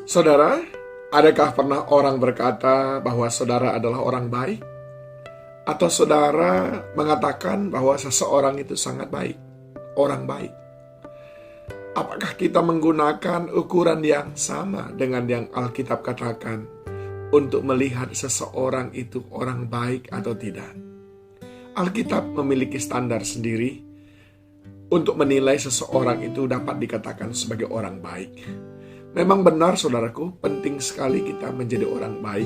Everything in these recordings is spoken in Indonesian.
Saudara, adakah pernah orang berkata bahwa saudara adalah orang baik? Atau saudara mengatakan bahwa seseorang itu sangat baik, orang baik? Apakah kita menggunakan ukuran yang sama dengan yang Alkitab katakan untuk melihat seseorang itu orang baik atau tidak? Alkitab memiliki standar sendiri untuk menilai seseorang itu dapat dikatakan sebagai orang baik. Memang benar saudaraku, penting sekali kita menjadi orang baik.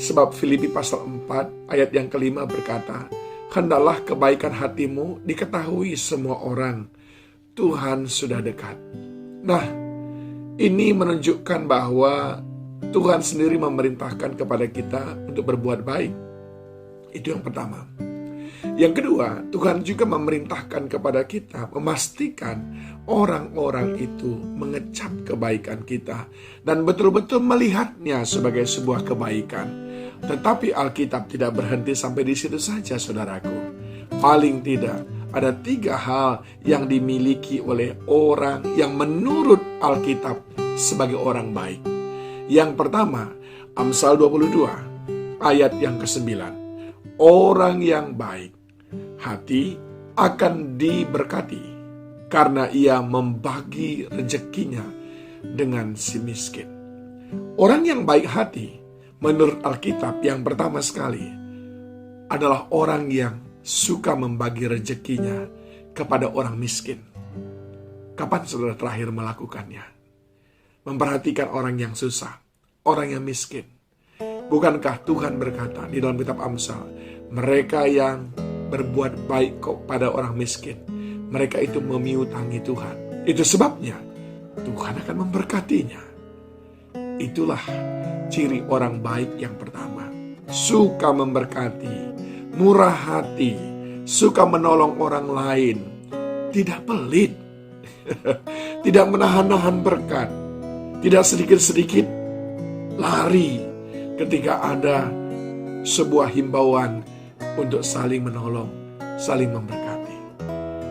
Sebab Filipi pasal 4 ayat yang kelima berkata, "Hendaklah kebaikan hatimu diketahui semua orang, Tuhan sudah dekat." Nah, ini menunjukkan bahwa Tuhan sendiri memerintahkan kepada kita untuk berbuat baik. Itu yang pertama. Yang kedua, Tuhan juga memerintahkan kepada kita memastikan orang-orang itu mengecap kebaikan kita dan betul-betul melihatnya sebagai sebuah kebaikan. Tetapi Alkitab tidak berhenti sampai di situ saja, saudaraku. Paling tidak, ada 3 hal yang dimiliki oleh orang yang menurut Alkitab sebagai orang baik. Yang pertama, Amsal 22, ayat yang ke-9. Orang yang baik hati akan diberkati karena ia membagi rezekinya dengan si miskin. Orang yang baik hati menurut Alkitab yang pertama sekali adalah orang yang suka membagi rezekinya kepada orang miskin. Kapan saudara terakhir melakukannya? Memperhatikan orang yang susah, orang yang miskin. Bukankah Tuhan berkata di dalam kitab Amsal, mereka yang berbuat baik kepada orang miskin, mereka itu memiutangi Tuhan. Itu sebabnya Tuhan akan memberkatinya. Itulah ciri orang baik yang pertama. Suka memberkati, murah hati, suka menolong orang lain, tidak pelit, tidak menahan-nahan berkat, tidak sedikit-sedikit lari ketika ada sebuah himbauan untuk saling menolong, saling memberkati.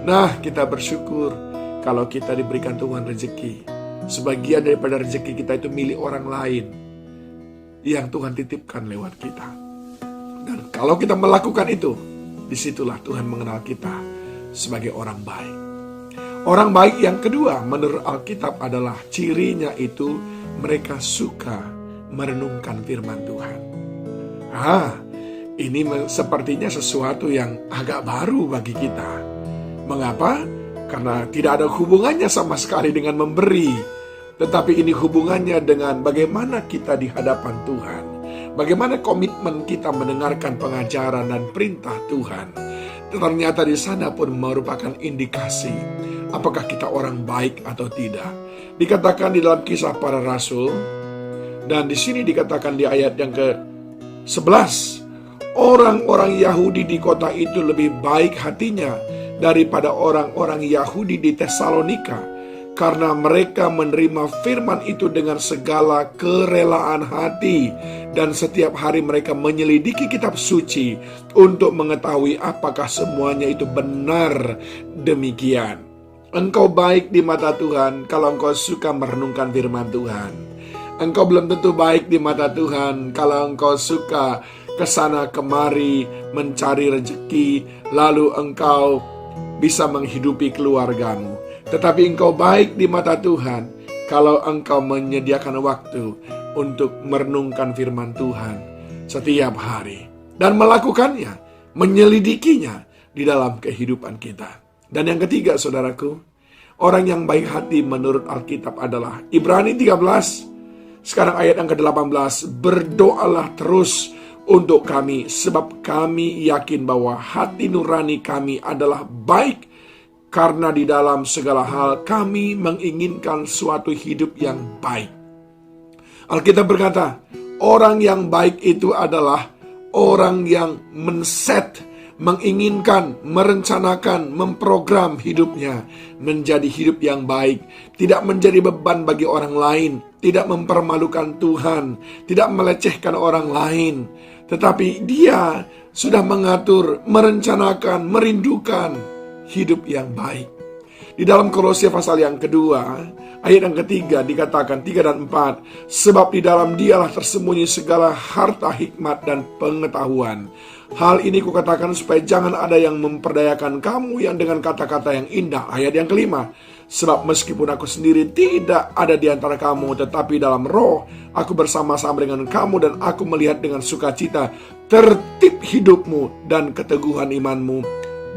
Nah, kita bersyukur kalau kita diberikan Tuhan rezeki. Sebagian daripada rezeki kita itu milik orang lain yang Tuhan titipkan lewat kita. Dan kalau kita melakukan itu, disitulah Tuhan mengenal kita sebagai orang baik. Orang baik yang kedua menurut Alkitab adalah cirinya itu mereka suka merenungkan firman Tuhan. Ini sepertinya sesuatu yang agak baru bagi kita. Mengapa? Karena tidak ada hubungannya sama sekali dengan memberi. Tetapi ini hubungannya dengan bagaimana kita di hadapan Tuhan. Bagaimana komitmen kita mendengarkan pengajaran dan perintah Tuhan. Ternyata di sana pun merupakan indikasi apakah kita orang baik atau tidak. Dikatakan di dalam Kisah Para Rasul, dan di sini dikatakan di ayat yang ke-11, orang-orang Yahudi di kota itu lebih baik hatinya daripada orang-orang Yahudi di Tesalonika, karena mereka menerima firman itu dengan segala kerelaan hati, dan setiap hari mereka menyelidiki kitab suci untuk mengetahui apakah semuanya itu benar demikian. Engkau baik di mata Tuhan kalau engkau suka merenungkan firman Tuhan. Engkau belum tentu baik di mata Tuhan kalau engkau suka kesana kemari mencari rezeki, lalu engkau bisa menghidupi keluargamu. Tetapi engkau baik di mata Tuhan kalau engkau menyediakan waktu untuk merenungkan firman Tuhan setiap hari dan melakukannya, menyelidikinya di dalam kehidupan kita. Dan yang ketiga, saudaraku, orang yang baik hati menurut Alkitab adalah Ibrani 13, sekarang ayat yang ke-18, berdoalah terus untuk kami, sebab kami yakin bahwa hati nurani kami adalah baik, karena di dalam segala hal kami menginginkan suatu hidup yang baik. Alkitab berkata, orang yang baik itu adalah orang yang menginginkan, merencanakan, memprogram hidupnya menjadi hidup yang baik, tidak menjadi beban bagi orang lain, tidak mempermalukan Tuhan, tidak melecehkan orang lain, tetapi dia sudah mengatur, merencanakan, merindukan hidup yang baik. Di dalam Kolose pasal yang kedua, ayat yang ketiga dikatakan 3 dan 4, sebab di dalam dialah tersembunyi segala harta hikmat dan pengetahuan. Hal ini kukatakan supaya jangan ada yang memperdayakan kamu yang dengan kata-kata yang indah. Ayat yang kelima, sebab meskipun aku sendiri tidak ada di antara kamu, tetapi dalam roh aku bersama-sama dengan kamu, dan aku melihat dengan sukacita tertib hidupmu dan keteguhan imanmu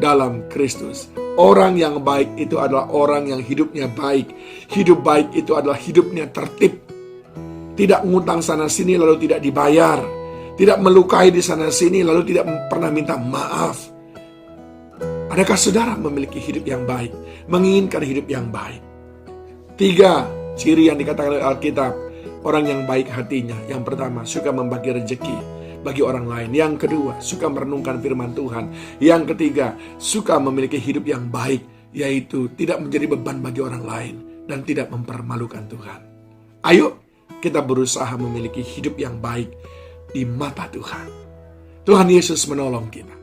dalam Kristus. Orang yang baik itu adalah orang yang hidupnya baik. Hidup baik itu adalah hidupnya tertib. Tidak ngutang sana sini lalu tidak dibayar. Tidak melukai di sana sini lalu tidak pernah minta maaf. Adakah saudara memiliki hidup yang baik? Menginginkan hidup yang baik? 3 ciri yang dikatakan oleh Alkitab. Orang yang baik hatinya. Yang pertama, suka membagi rezeki bagi orang lain. Yang kedua, suka merenungkan firman Tuhan. Yang ketiga, suka memiliki hidup yang baik, yaitu tidak menjadi beban bagi orang lain dan tidak mempermalukan Tuhan. Ayo kita berusaha memiliki hidup yang baik di mata Tuhan. Tuhan Yesus menolong kita.